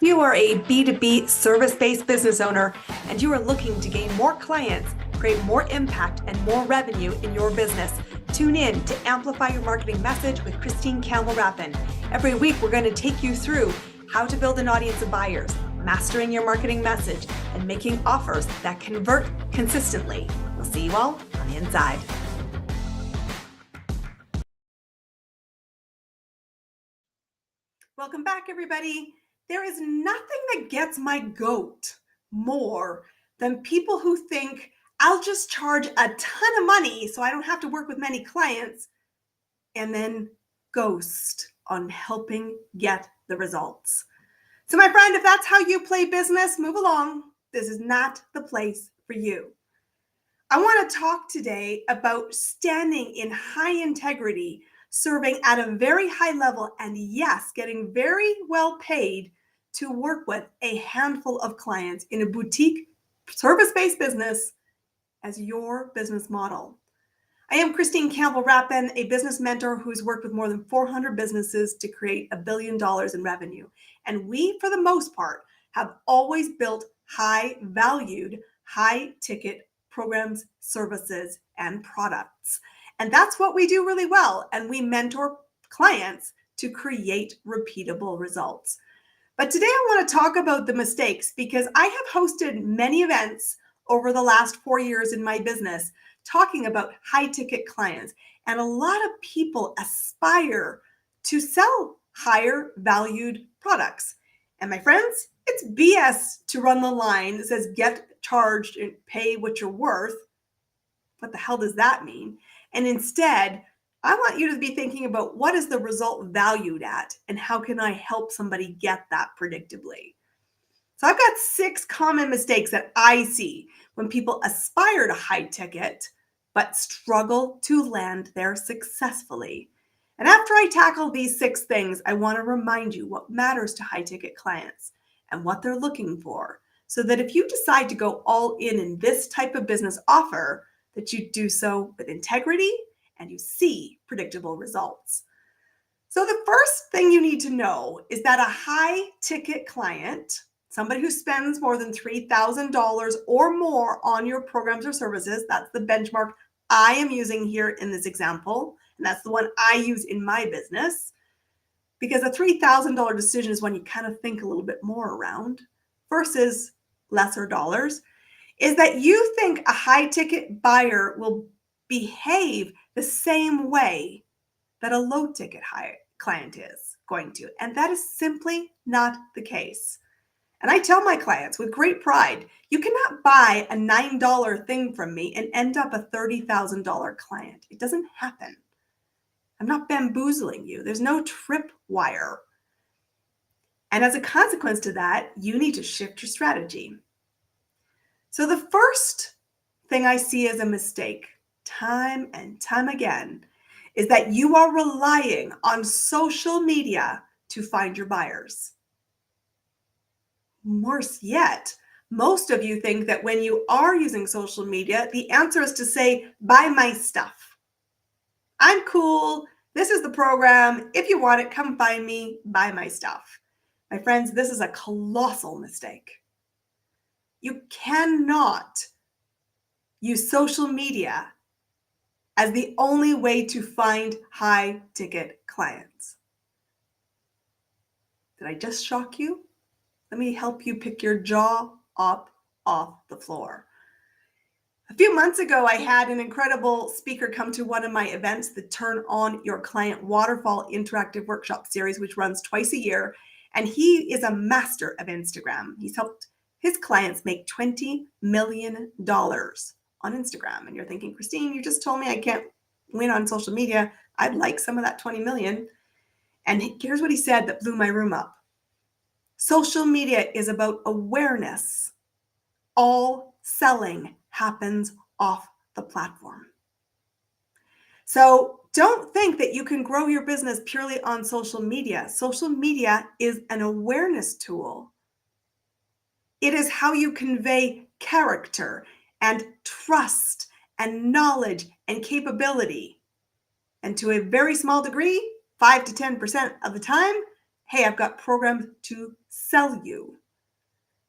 If you are a B2B service-based business owner and you are looking to gain more clients, create more impact and more revenue in your business, tune in to Amplify Your Marketing Message with Campbell Rapin. Every week, we're going to take you through how to build an audience of buyers, mastering your marketing message, and making offers that convert consistently. We'll see you all on the inside. Welcome back, everybody. There is nothing that gets my goat more than people who think I'll just charge a ton of money so I don't have to work with many clients and then ghost on helping get the results. So my friend, if that's how you play business, move along. This is not the place for you. I want to talk today about standing in high integrity, serving at a very high level, and yes, getting very well paid to work with a handful of clients in a boutique service-based business as your business model. I am Campbell Rapin, a business mentor who's worked with more than 400 businesses to create $1 billion in revenue. And we, for the most part, have always built high-valued, high-ticket programs, services, and products. And that's what we do really well. And we mentor clients to create repeatable results. But today I want to talk about the mistakes because I have hosted many events over the last 4 years in my business talking about high-ticket clients. And a lot of people aspire to sell higher valued products. And my friends, it's BS to run the line that says get charged and pay what you're worth. What the hell does that mean? And instead, I want you to be thinking about what is the result valued at and how can I help somebody get that predictably. So I've got 6 common mistakes that I see when people aspire to high ticket but struggle to land there successfully. And after I tackle these 6 things, I want to remind you what matters to high ticket clients and what they're looking for so that if you decide to go all in this type of business offer, that you do so with integrity and you see predictable results. So the first thing you need to know is that a high ticket client, somebody who spends more than $3,000 or more on your programs or services, that's the benchmark I am using here in this example, and that's the one I use in my business, because a $3,000 decision is one you kind of think a little bit more around versus lesser dollars, is that you think a high ticket buyer will behave the same way that a low ticket high client is going to. And that is simply not the case. And I tell my clients with great pride, you cannot buy a $9 thing from me and end up a $30,000 client. It doesn't happen. I'm not bamboozling you. There's no tripwire. And as a consequence to that, you need to shift your strategy. So the first thing I see as a mistake, time and time again, is that you are relying on social media to find your buyers. Worse yet, most of you think that when you are using social media, the answer is to say, buy my stuff. I'm cool. This is the program. If you want it, come find me, buy my stuff. My friends, this is a colossal mistake. You cannot use social media as the only way to find high ticket clients. Did I just shock you? Let me help you pick your jaw up off the floor. A few months ago, I had an incredible speaker come to one of my events, the Turn On Your Client Waterfall Interactive Workshop Series, which runs twice a year. And he is a master of Instagram. He's helped his clients make $20 million on Instagram. And you're thinking, Christine, you just told me I can't win on social media. I'd like some of that 20 million. And here's what he said that blew my room up. Social media is about awareness. All selling happens off the platform. So don't think that you can grow your business purely on social media. Social media is an awareness tool. It is how you convey character and trust and knowledge and capability. And to a very small degree, 5 to 10% of the time, hey, I've got programs to sell you.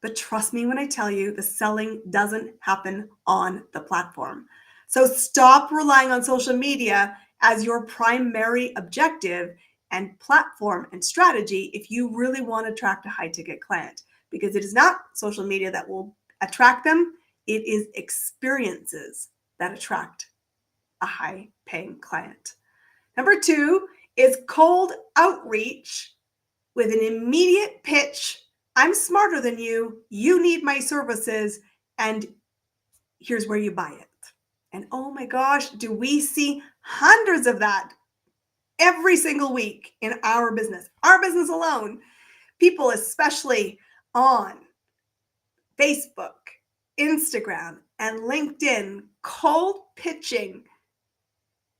But trust me when I tell you, the selling doesn't happen on the platform. So stop relying on social media as your primary objective and platform and strategy if you really want to attract a high ticket client, because it is not social media that will attract them. It is experiences that attract a high paying client. Number 2 is cold outreach with an immediate pitch. I'm smarter than you. You need my services, and here's where you buy it. And oh my gosh, do we see hundreds of that every single week in our business alone. People, especially on Facebook, Instagram, and LinkedIn, cold pitching.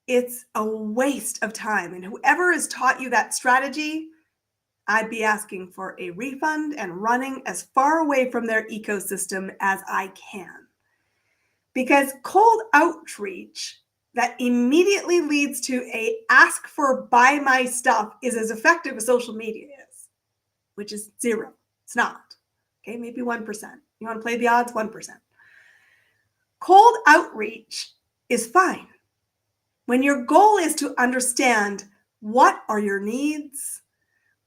It's a waste of time. And whoever has taught you that strategy, I'd be asking for a refund and running as far away from their ecosystem as I can. Because cold outreach that immediately leads to a ask for buy my stuff is as effective as social media is, which is 0. It's not. Okay, maybe 1%. You want to play the odds? 1%. Cold outreach is fine when your goal is to understand what are your needs,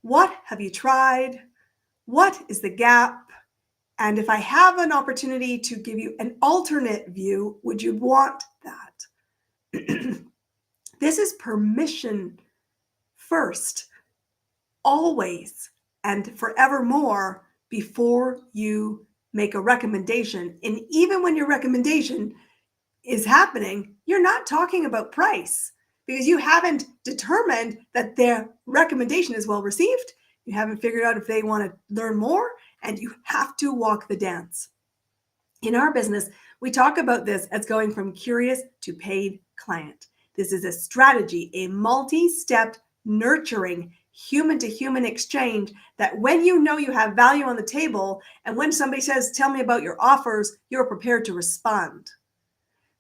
what have you tried, what is the gap, and if I have an opportunity to give you an alternate view, would you want that? This is permission first, always and forevermore, before you make a recommendation. And even when your recommendation is happening, you're not talking about price because you haven't determined that their recommendation is well received. You haven't figured out if they want to learn more, and you have to walk the dance. In our business, we talk about this as going from curious to paid client. This is a strategy, a multi-step, nurturing, human-to-human exchange that when you know you have value on the table and when somebody says, tell me about your offers, you're prepared to respond.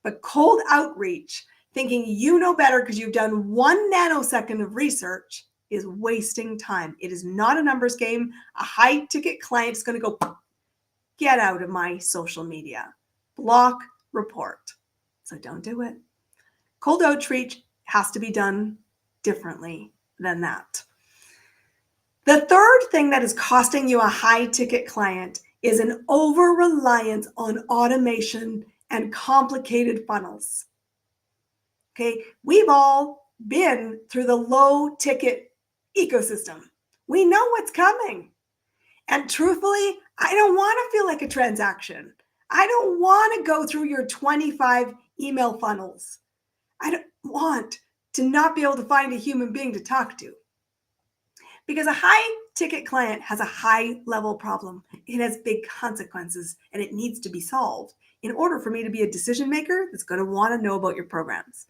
But cold outreach, thinking you know better because you've done 1 nanosecond of research, is wasting time. It is not a numbers game. A high-ticket client is going to go, get out of my social media. Block, report. So don't do it. Cold outreach has to be done differently than that. The third thing that is costing you a high-ticket client is an over-reliance on automation and complicated funnels. Okay, we've all been through the low-ticket ecosystem. We know what's coming. And truthfully, I don't want to feel like a transaction. I don't want to go through your 25 email funnels. I don't want to not be able to find a human being to talk to. Because a high-ticket client has a high-level problem. It has big consequences, and it needs to be solved in order for me to be a decision maker that's going to want to know about your programs.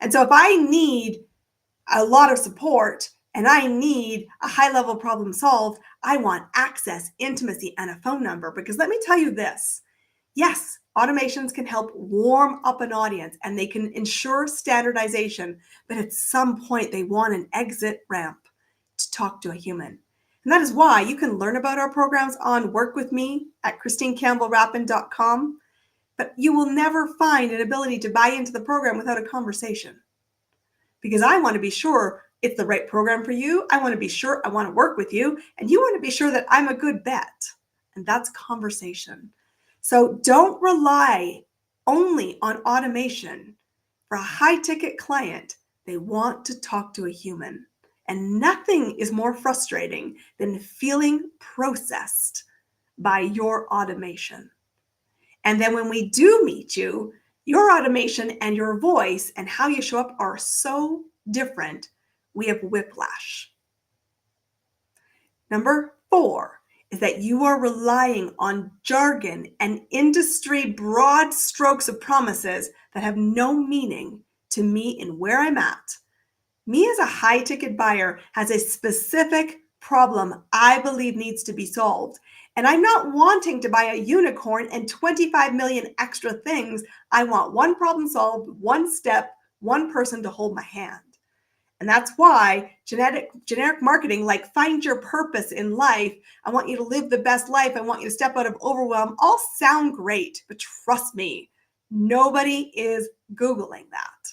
And so if I need a lot of support and I need a high-level problem solved, I want access, intimacy, and a phone number. Because let me tell you this. Yes, automations can help warm up an audience and they can ensure standardization, but at some point they want an exit ramp to talk to a human. And that is why you can learn about our programs on Work With Me at ChristineCampbellRapin.com, but you will never find an ability to buy into the program without a conversation. Because I want to be sure it's the right program for you. I want to be sure I want to work with you, and you want to be sure that I'm a good bet. And that's conversation. So don't rely only on automation. For a high-ticket client, they want to talk to a human. And nothing is more frustrating than feeling processed by your automation. And then when we do meet you, your automation and your voice and how you show up are so different, we have whiplash. Number 4 is that you are relying on jargon and industry broad strokes of promises that have no meaning to me in where I'm at. Me as a high-ticket buyer has a specific problem I believe needs to be solved. And I'm not wanting to buy a unicorn and 25 million extra things. I want one problem solved, one step, one person to hold my hand. And that's why generic marketing like find your purpose in life, I want you to live the best life, I want you to step out of overwhelm, all sound great, but trust me, nobody is Googling that.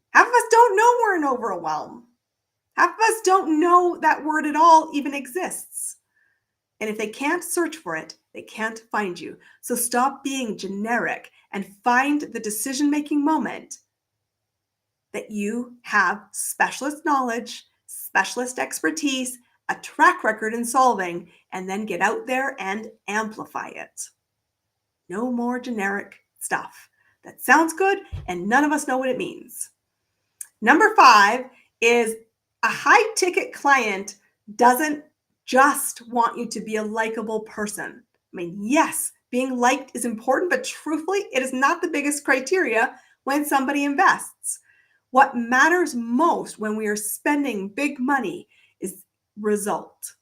Half of us don't know we're in overwhelm. Half of us don't know that word at all even exists. And if they can't search for it, they can't find you. So stop being generic and find the decision-making moment that you have specialist knowledge, specialist expertise, a track record in solving, and then get out there and amplify it. No more generic stuff. That sounds good, and none of us know what it means. Number 5 is a high-ticket client doesn't just want you to be a likable person. I mean, yes, being liked is important, but truthfully, it is not the biggest criteria when somebody invests. What matters most when we are spending big money is result,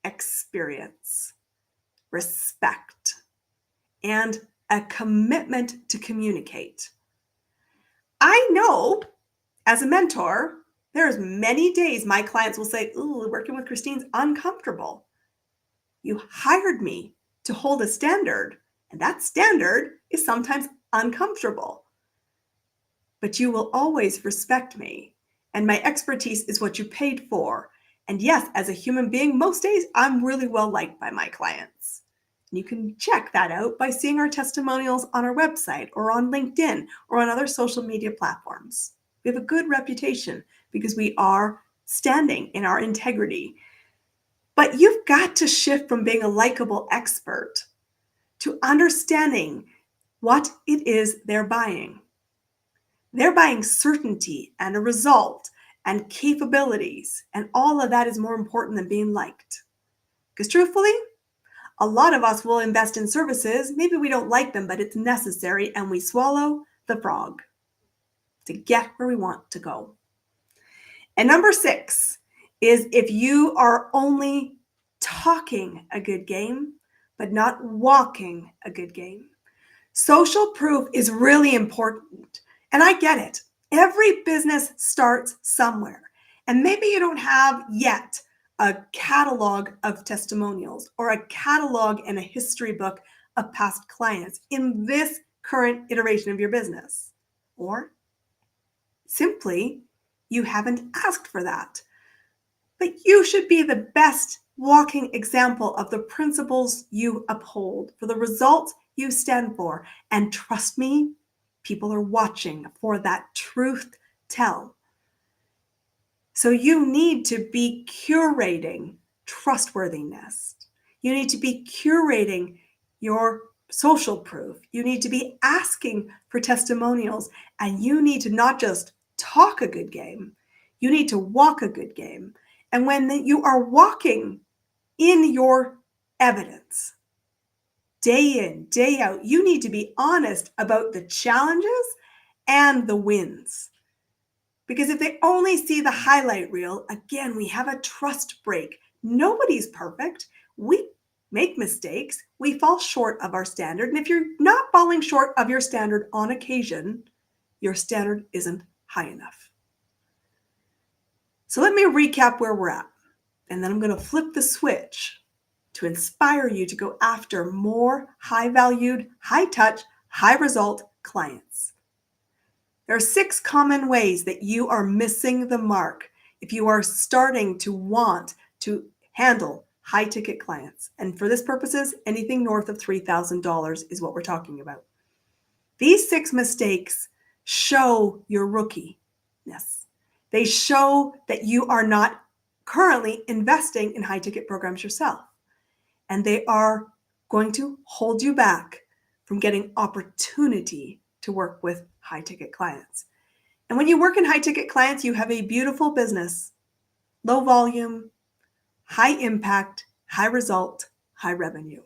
experience, respect, and a commitment to communicate. I know as a mentor, there's many days my clients will say, ooh, working with Christine's uncomfortable. You hired me to hold a standard, and that standard is sometimes uncomfortable. But you will always respect me, and my expertise is what you paid for. And yes, as a human being, most days I'm really well liked by my clients. And you can check that out by seeing our testimonials on our website or on LinkedIn or on other social media platforms. We have a good reputation because we are standing in our integrity. But you've got to shift from being a likable expert to understanding what it is they're buying. They're buying certainty and a result and capabilities, and all of that is more important than being liked. Because truthfully, a lot of us will invest in services, maybe we don't like them, but it's necessary, and we swallow the frog to get where we want to go. And number 6 is if you are only talking a good game, but not walking a good game. Social proof is really important. And I get it. Every business starts somewhere. And maybe you don't have yet a catalog of testimonials or a catalog and a history book of past clients in this current iteration of your business. Or simply, you haven't asked for that. But you should be the best walking example of the principles you uphold, for the results you stand for. And trust me, people are watching for that truth tell. So you need to be curating trustworthiness. You need to be curating your social proof. You need to be asking for testimonials. And you need to not just talk a good game, you need to walk a good game. And when you are walking in your evidence, day in, day out, you need to be honest about the challenges and the wins. Because if they only see the highlight reel, again, we have a trust break. Nobody's perfect. We make mistakes. We fall short of our standard. And if you're not falling short of your standard on occasion, your standard isn't high enough. So let me recap where we're at. And then I'm going to flip the switch to inspire you to go after more high-valued, high-touch, high-result clients. There are 6 common ways that you are missing the mark if you are starting to want to handle high-ticket clients. And for this purposes, anything north of $3,000 is what we're talking about. These 6 mistakes show your rookiness. They show that you are not currently investing in high-ticket programs yourself. And they are going to hold you back from getting opportunity to work with high-ticket clients. And when you work in high-ticket clients, you have a beautiful business, low volume, high impact, high result, high revenue.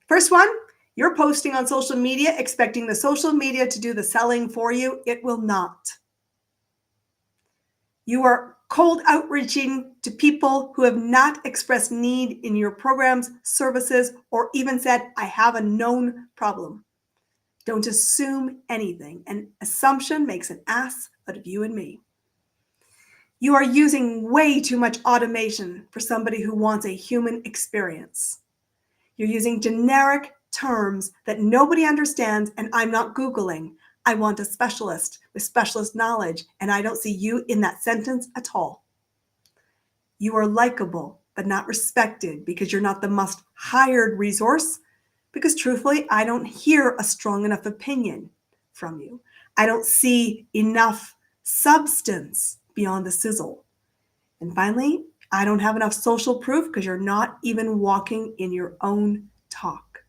First one, you're posting on social media expecting the social media to do the selling for you. It will not. You are cold outreaching to people who have not expressed need in your programs, services, or even said, I have a known problem. Don't assume anything. An assumption makes an ass out of you and me. You are using way too much automation for somebody who wants a human experience. You're using generic terms that nobody understands, and I'm not Googling. I want a specialist with specialist knowledge, and I don't see you in that sentence at all. You are likable, but not respected because you're not the most hired resource, because truthfully, I don't hear a strong enough opinion from you. I don't see enough substance beyond the sizzle. And finally, I don't have enough social proof because you're not even walking in your own talk.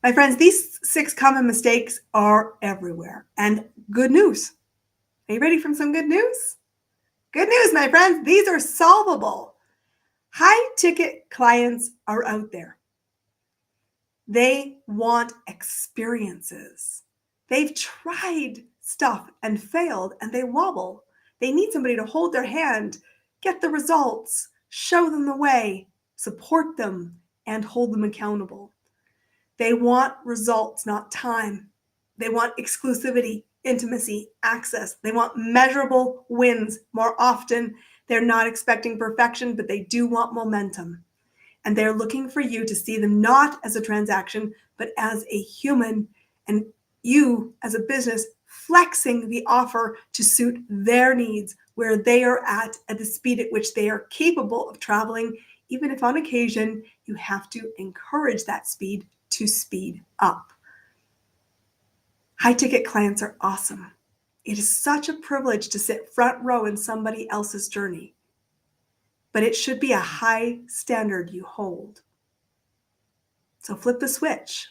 My friends, these 6 common mistakes are everywhere. And good news. Are you ready for some good news? Good news, my friends. These are solvable. High-ticket clients are out there. They want experiences. They've tried stuff and failed, and they wobble. They need somebody to hold their hand, get the results, show them the way, support them, and hold them accountable. They want results, not time. They want exclusivity, intimacy, access. They want measurable wins. More often, they're not expecting perfection, but they do want momentum. And they're looking for you to see them not as a transaction, but as a human, and you as a business flexing the offer to suit their needs, where they are at the speed at which they are capable of traveling, even if on occasion you have to encourage that speed to speed up. High-ticket clients are awesome. It is such a privilege to sit front row in somebody else's journey, but it should be a high standard you hold. So flip the switch.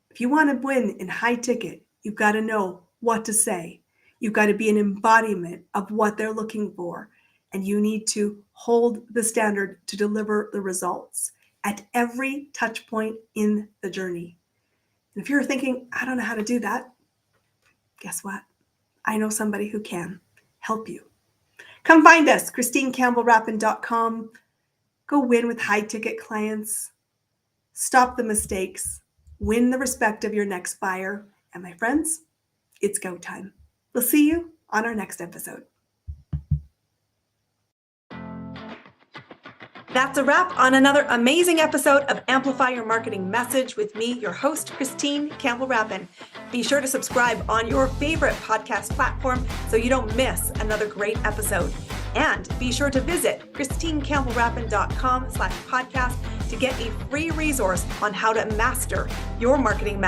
If you want to win in high ticket, you've got to know what to say. You've got to be an embodiment of what they're looking for. And you need to hold the standard to deliver the results at every touch point in the journey. And if you're thinking, I don't know how to do that, guess what? I know somebody who can help you. Come find us, ChristineCampbellRapin.com. Go win with high-ticket clients. Stop the mistakes. Win the respect of your next buyer. And my friends, it's go time. We'll see you on our next episode. That's a wrap on another amazing episode of Amplify Your Marketing Message with me, your host, Christine Campbell Rapin. Be sure to subscribe on your favorite podcast platform so you don't miss another great episode. And be sure to visit ChristineCampbellRapin.com/podcast to get a free resource on how to master your marketing message